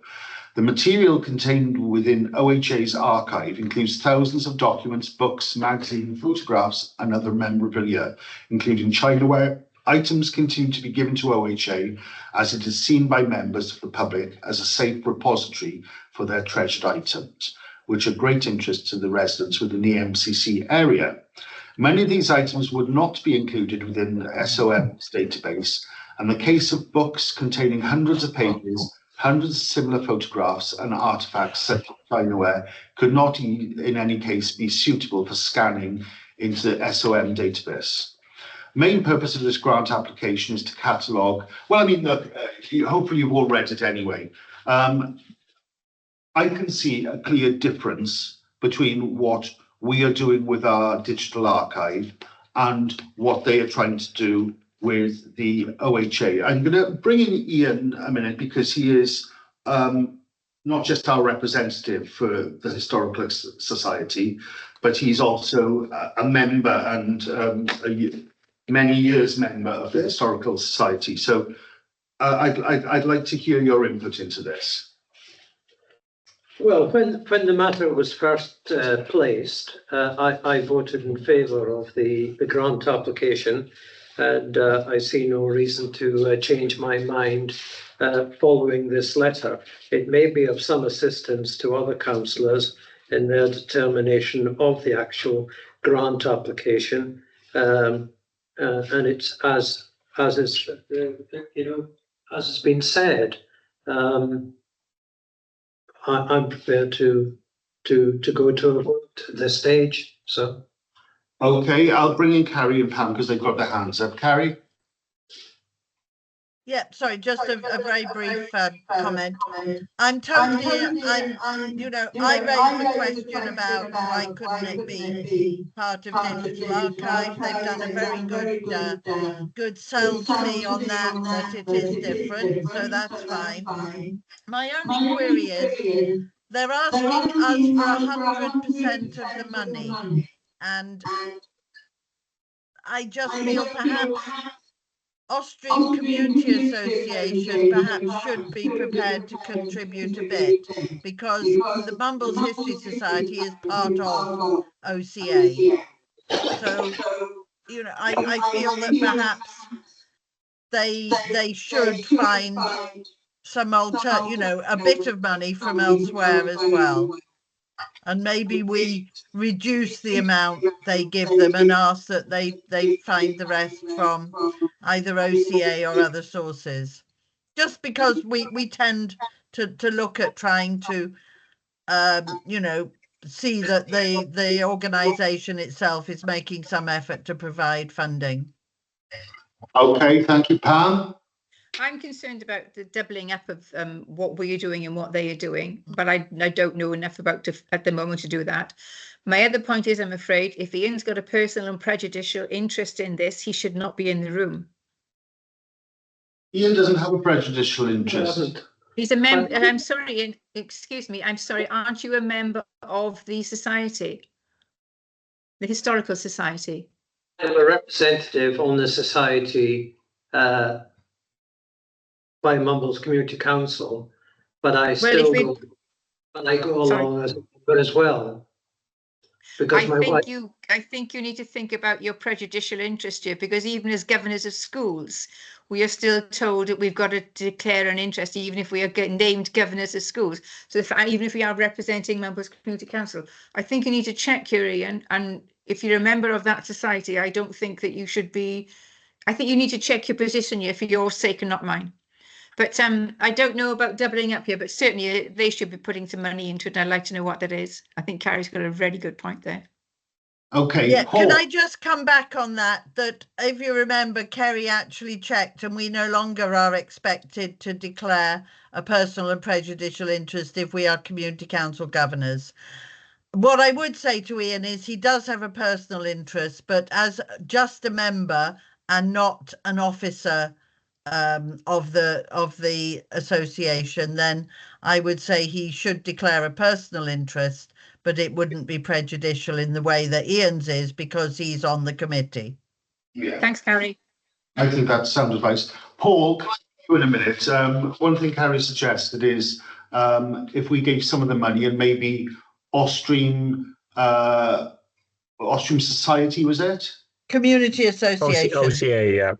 The material contained within OHA's archive includes thousands of documents, books, magazines, photographs, and other memorabilia, including Chinaware. Items continue to be given to OHA as it is seen by members of the public as a safe repository for their treasured items, which are great interest to the residents within the MCC area. Many of these items would not be included within the SOM's database, and the case of books containing hundreds of pages, hundreds of similar photographs and artifacts such as Chinaware could not in any case be suitable for scanning into the SOM database. Main purpose of this grant application is to catalogue, well, I mean, look, hopefully you've all read it anyway. I can see a clear difference between what we are doing with our digital archive and what they are trying to do with the OHA. I'm going to bring in Ian a minute because he is not just our representative for the Historical Society, but he's also a member and many years member of the Historical Society. So I'd like to hear your input into this. Well, when the matter was first placed, I voted in favour of the grant application, and I see no reason to change my mind following this letter. It may be of some assistance to other councillors in their determination of the actual grant application, and it's as is as has been said. I'm prepared to go to a vote at this stage. So, okay, I'll bring in Carrie and Pam because they've got their hands up. Carrie. Yeah, sorry, just a very brief comment. I'm totally, I raised the question about why couldn't it be part of Digital Archive. They've done a very good sales fee on that it is different, so that's fine. My only query is, they're asking us for 100% of the money, and I just feel perhaps Austrian Community Association perhaps should be prepared to contribute a bit, because the Mumbles History Society is part of OCA. So, you know, I feel that perhaps they should find some a bit of money from elsewhere as well. And maybe we reduce the amount they give them and ask that they find the rest from either OCA or other sources. Just because we tend to look at trying to, see that the organisation itself is making some effort to provide funding. Okay, thank you, Pam. I'm concerned about the doubling up of what we're doing and what they are doing, but I don't know enough at the moment to do that. My other point is, I'm afraid if Ian's got a personal and prejudicial interest in this, he should not be in the room. Ian doesn't have a prejudicial interest. He's a member. I'm sorry, Ian, excuse me. I'm sorry. Aren't you a member of the society, the Historical Society? I'm a representative on the society by Mumbles Community Council, but I still go along as well. Because I think you need to think about your prejudicial interest here, because even as governors of schools, we are still told that we've got to declare an interest, even if we are named governors of schools. So even if we are representing Mumbles Community Council, I think you need to check here, Ian. And if you're a member of that society, I don't think that you should be. I think you need to check your position here for your sake and not mine. But I don't know about doubling up here, but certainly they should be putting some money into it. And I'd like to know what that is. I think Carrie's got a really good point there. Okay. Yeah, Paul. Can I just come back on that? That if you remember, Kerry actually checked, and we no longer are expected to declare a personal and prejudicial interest if we are community council governors. What I would say to Ian is he does have a personal interest, but as just a member and not an officer of the association, then I would say he should declare a personal interest, but it wouldn't be prejudicial in the way that Ian's is, because he's on the committee. Yeah. Thanks, Carrie. I think that's sound advice. Paul, can I you in a minute? One thing Carrie suggested is if we gave some of the money and maybe Austrian Society, was it? Community Association. OCA, yeah.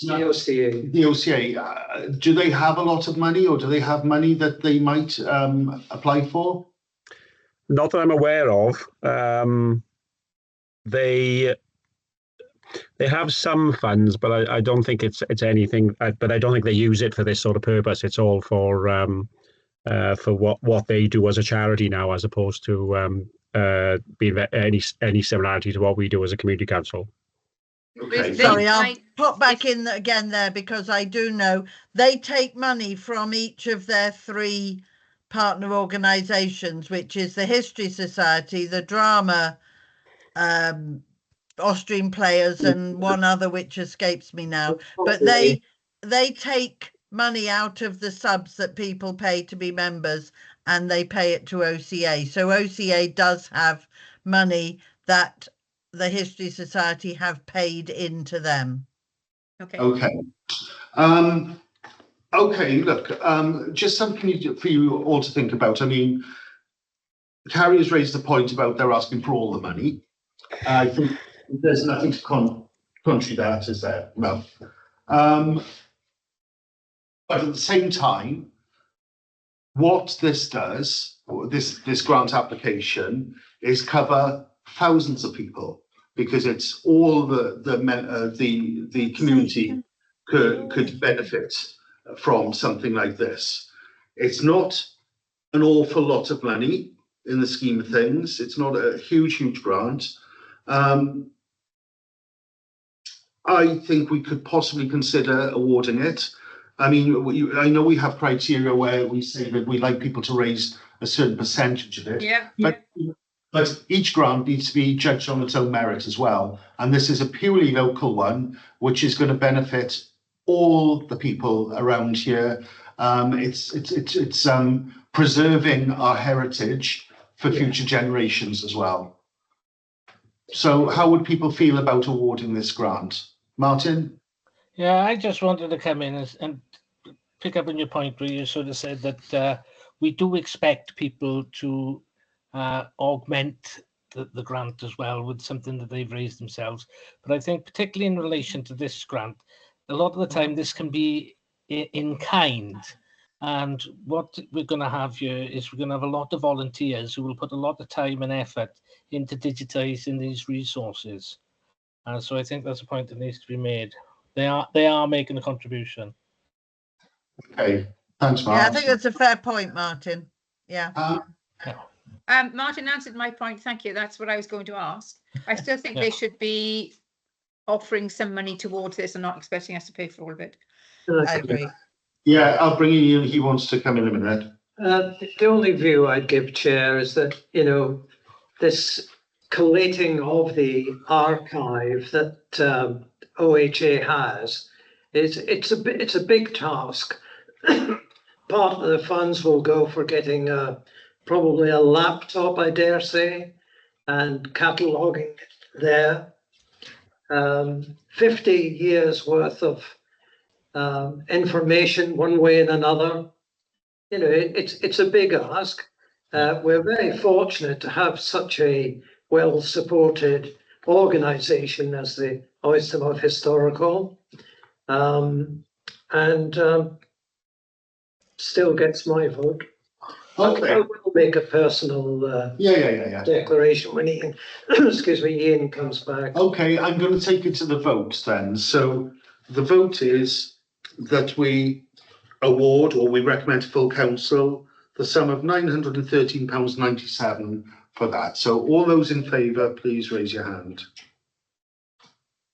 The OCA. The OCA, do they have a lot of money, or do they have money that they might apply for? Not that I'm aware of. They have some funds, but I don't think it's anything. But I don't think they use it for this sort of purpose. It's all for what they do as a charity now, as opposed to being any similarity to what we do as a community council. Okay. Sorry, I'll put back in again there, because I do know they take money from each of their 3 partner organisations, which is the History Society, the Drama, Austrian Players, and one other which escapes me now. But they take money out of the subs that people pay to be members, and they pay it to OCA. So OCA does have money that the History Society have paid into them. Okay. Okay. Okay, look, just something for you all to think about. I mean, Carrie has raised the point about they're asking for all the money. I think there's nothing to contrary that, is there? No. But at the same time, what this does, this grant application, is cover thousands of people, because it's all the community could benefit from something like this. It's not an awful lot of money in the scheme of things. It's not a huge grant. I think we could possibly consider awarding it. I mean, I know we have criteria where we say that we like people to raise a certain percentage of it. Yeah. But each grant needs to be judged on its own merit as well. And this is a purely local one, which is going to benefit all the people around here. It's preserving our heritage for future generations as well. So how would people feel about awarding this grant? Martin? Yeah, I just wanted to come in and pick up on your point where you sort of said that we do expect people to augment the grant as well with something that they've raised themselves. But I think particularly in relation to this grant, a lot of the time this can be in kind. And what we're going to have here is we're going to have a lot of volunteers who will put a lot of time and effort into digitizing these resources. So I think that's a point that needs to be made. They are making a contribution. Okay, thanks, Martin. Yeah, I think that's a fair point, Martin. Yeah. Martin answered my point. Thank you. That's what I was going to ask. I still think they should be offering some money towards this and not expecting us to pay for all of it. I agree. Yeah, I'll bring you in. He wants to come in a minute. The only view I'd give, Chair, is that, you know, this collating of the archive that OHA has it's a big task. Part of the funds will go for getting probably a laptop, I dare say, and cataloguing there. 50 years worth of information one way and another. You know, it's a big ask. We're very fortunate to have such a well-supported organisation as the Oystermouth Historical, and still gets my vote. Okay. I will make a personal declaration when Ian, excuse me, Ian comes back. Okay, I'm going to take it to the vote then. So the vote is that we award, or we recommend to full council, the sum of £913.97 for that. So all those in favour, please raise your hand.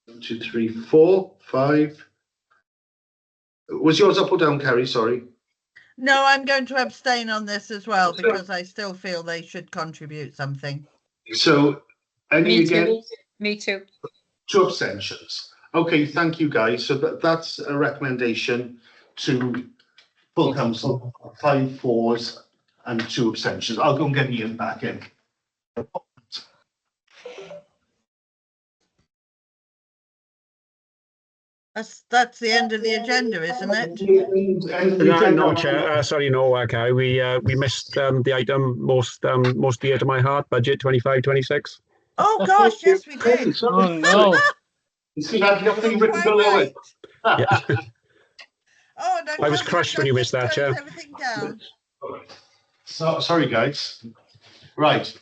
1, 2, 3, 4, 5. Was yours up or down, Kerry? Sorry. No, I'm going to abstain on this as well because I still feel they should contribute something. So, any again? Me too. 2 abstentions. Okay, thank you, guys. So that's a recommendation to full council, 5 4s and 2 abstentions. I'll go and get Ian back in. That's the end of the agenda, isn't it? No, Chair. Sorry, no, Carrie. We missed the item most dear to my heart, budget 25-26. Oh gosh, yes we did. Oh no! You had nothing written below it. Yeah. Oh, no, I was crushed when you missed that, Chair. Everything down. So sorry, guys. Right.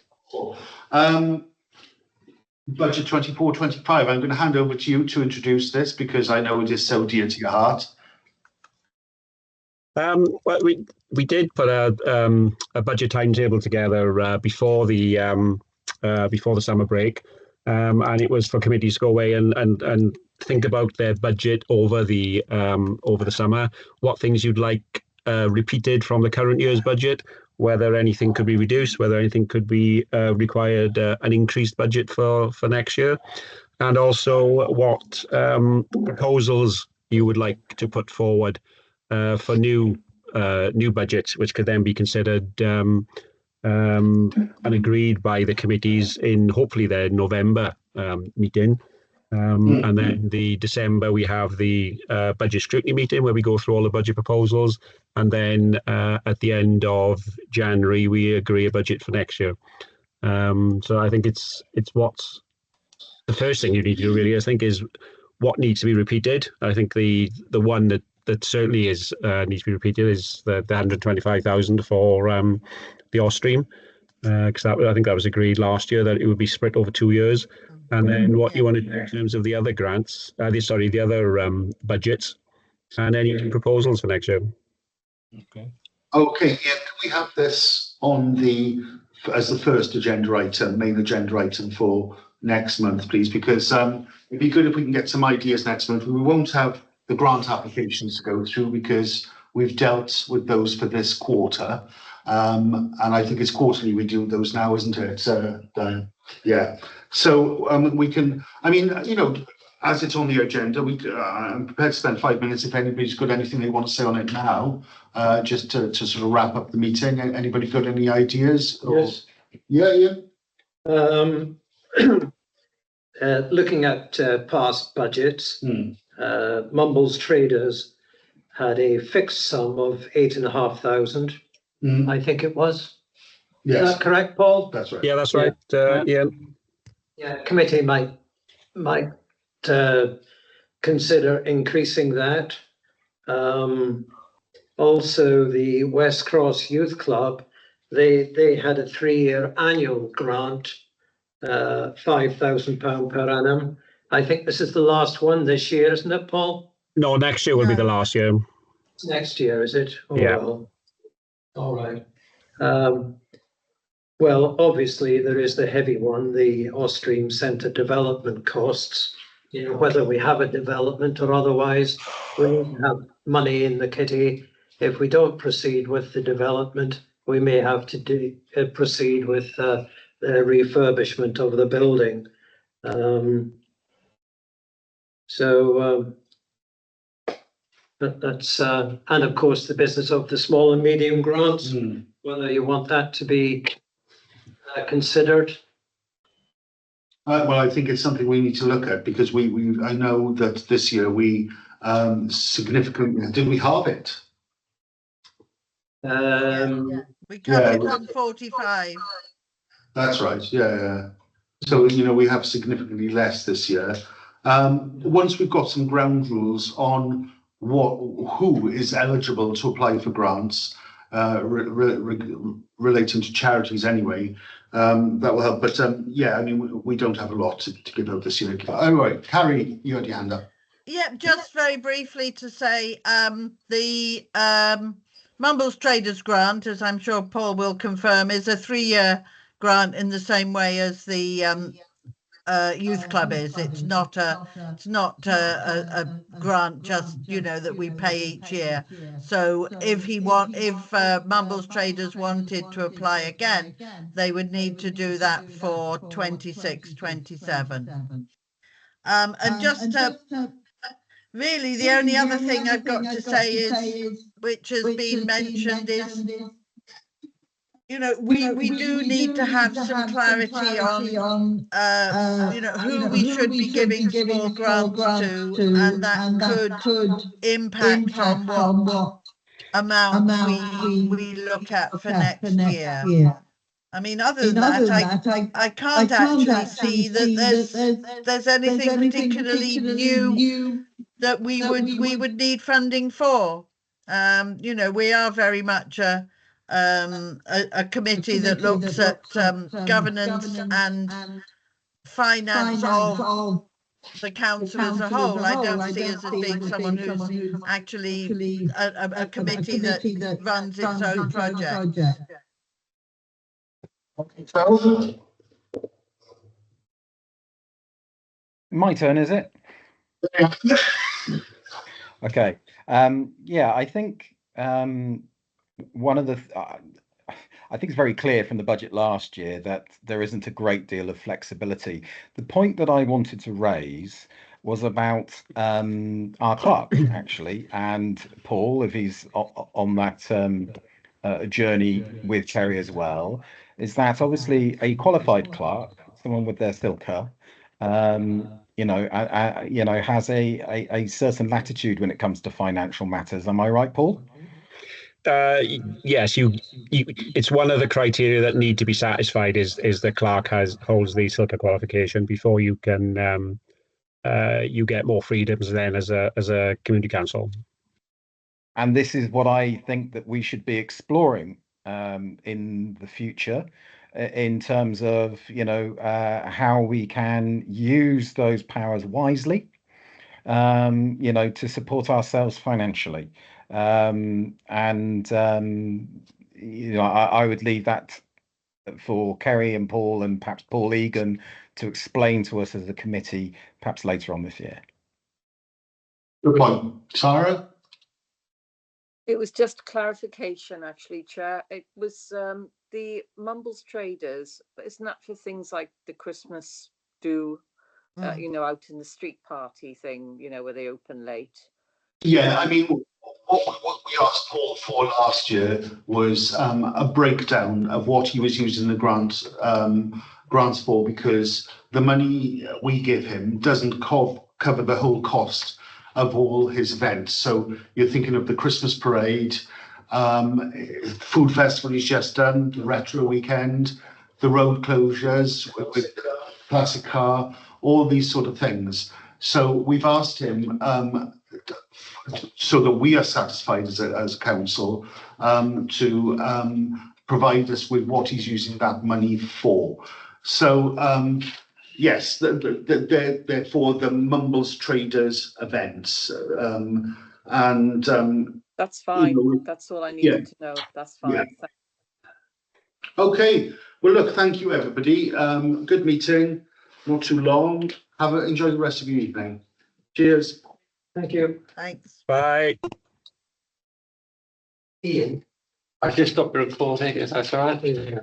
Budget 24-25. I'm going to hand over to you to introduce this because I know it is so dear to your heart. Well, we did put a budget timetable together before the summer break, and it was for committees to go away and think about their budget over the summer. What things you'd like repeated from the current year's budget, whether anything could be reduced, whether anything could be required an increased budget for next year, and also what proposals you would like to put forward for new budgets, which could then be considered and agreed by the committees in hopefully their November meeting. And then the December, we have the budget scrutiny meeting where we go through all the budget proposals. And then at the end of January, we agree a budget for next year. So I think it's what's the first thing you need to do really, I think, is what needs to be repeated. I think the one that certainly is needs to be repeated is the 125,000 for the Ostream. Because I think that was agreed last year that it would be split over 2 years. And then what you want to do in terms of the other grants, the other budgets, and any proposals for next year. Okay, Ian, can we have this on as the first agenda item, main agenda item for next month, please? Because it'd be good if we can get some ideas next month. We won't have the grant applications to go through because we've dealt with those for this quarter. And I think it's quarterly we do those now, isn't it, Diane? Yeah. So we can, I mean, you know, as it's on the agenda, I'm prepared to spend 5 minutes if anybody's got anything they want to say on it now, just to sort of wrap up the meeting. Anybody got any ideas? Yes. Yeah. Looking at past budgets, Hmm. Mumbles Traders had a fixed sum of 8,500, Hmm. I think it was. Is Yes, that correct, Paul? that's right. Yeah, that's right. Ian. Yeah, committee might consider increasing that. Also, the West Cross Youth Club, they had a 3-year annual grant, £5,000 per annum. I think this is the last one this year, isn't it, Paul? No, next year will be the last year. It's next year, is it? Oh, Yeah. well. All right. Well, obviously there is the heavy one, the Austrian Centre development costs. You know, whether we have a development or otherwise, we need to have money in the kitty. If we don't proceed with the development, we may have to proceed with the refurbishment of the building. That's and of course the business of the small and medium grants. Whether you want that to be considered. Well, I think it's something we need to look at because I know that this year we significantly, did we halve it? We cut it on 45. That's right. Yeah. So, we have significantly less this year. Once we've got some ground rules on who is eligible to apply for grants, relating to charities anyway, that will help. But we don't have a lot to give out this year. All right, Carrie, you had your hand up. Yeah, just very briefly to say, the Mumbles Traders Grant, as I'm sure Paul will confirm, is a 3-year grant in the same way as the youth club is. It's not a grant just that we pay each year. So if Mumbles Traders wanted to apply again, they would need to do that for 26-27. And just really the only other thing I've got to say is, which has been mentioned, is we do need to have some clarity on who we should be giving small grants to, and that could impact on what amount we look at for next year. I mean, other than that, I can't actually see that there's anything particularly new that we would need funding for. We are very much a committee that looks at governance and finance of the council as a whole. I don't see us as being someone who's actually a committee that runs its own project. My turn, is it? Okay. I think one of the I think it's very clear from the budget last year that there isn't a great deal of flexibility. The point that I wanted to raise was about our clerk, actually, and Paul, if he's on that journey with Kerry as well, is that obviously a qualified clerk, someone with their silker, has a certain latitude when it comes to financial matters. Am I right, Paul? Yes, it's one of the criteria that need to be satisfied is the clerk holds the silker qualification before you can you get more freedoms then as a community council. And this is what I think that we should be exploring in the future, in terms of how we can use those powers wisely, to support ourselves financially. I would leave that for Kerry and Paul, and perhaps Paul Egan, to explain to us as a committee perhaps later on this year. Good point. Tara? It was just clarification, actually, Chair. It was the Mumbles Traders, but isn't that for things like the Christmas do Mm. you know, out in the street party thing, you know, where they open late. Yeah, I mean, what we asked Paul for last year was a breakdown of what he was using the grants for, because the money we give him doesn't cover the whole cost of all his events. So you're thinking of the Christmas parade, food festival he's just done, the retro weekend, the road closures with classic car, all these sort of things. So we've asked him, so that we are satisfied as a council, to provide us with what he's using that money for. So yes, they're for the Mumbles Traders events, and That's fine. you know, That's all I needed to know. That's fine. yeah. Okay. Well, look, thank you, everybody. Good meeting. Not too long. Enjoy the rest of your evening. Cheers. Thank you. Thanks. Bye. Ian. I just stopped the recording, is that all right? Yeah.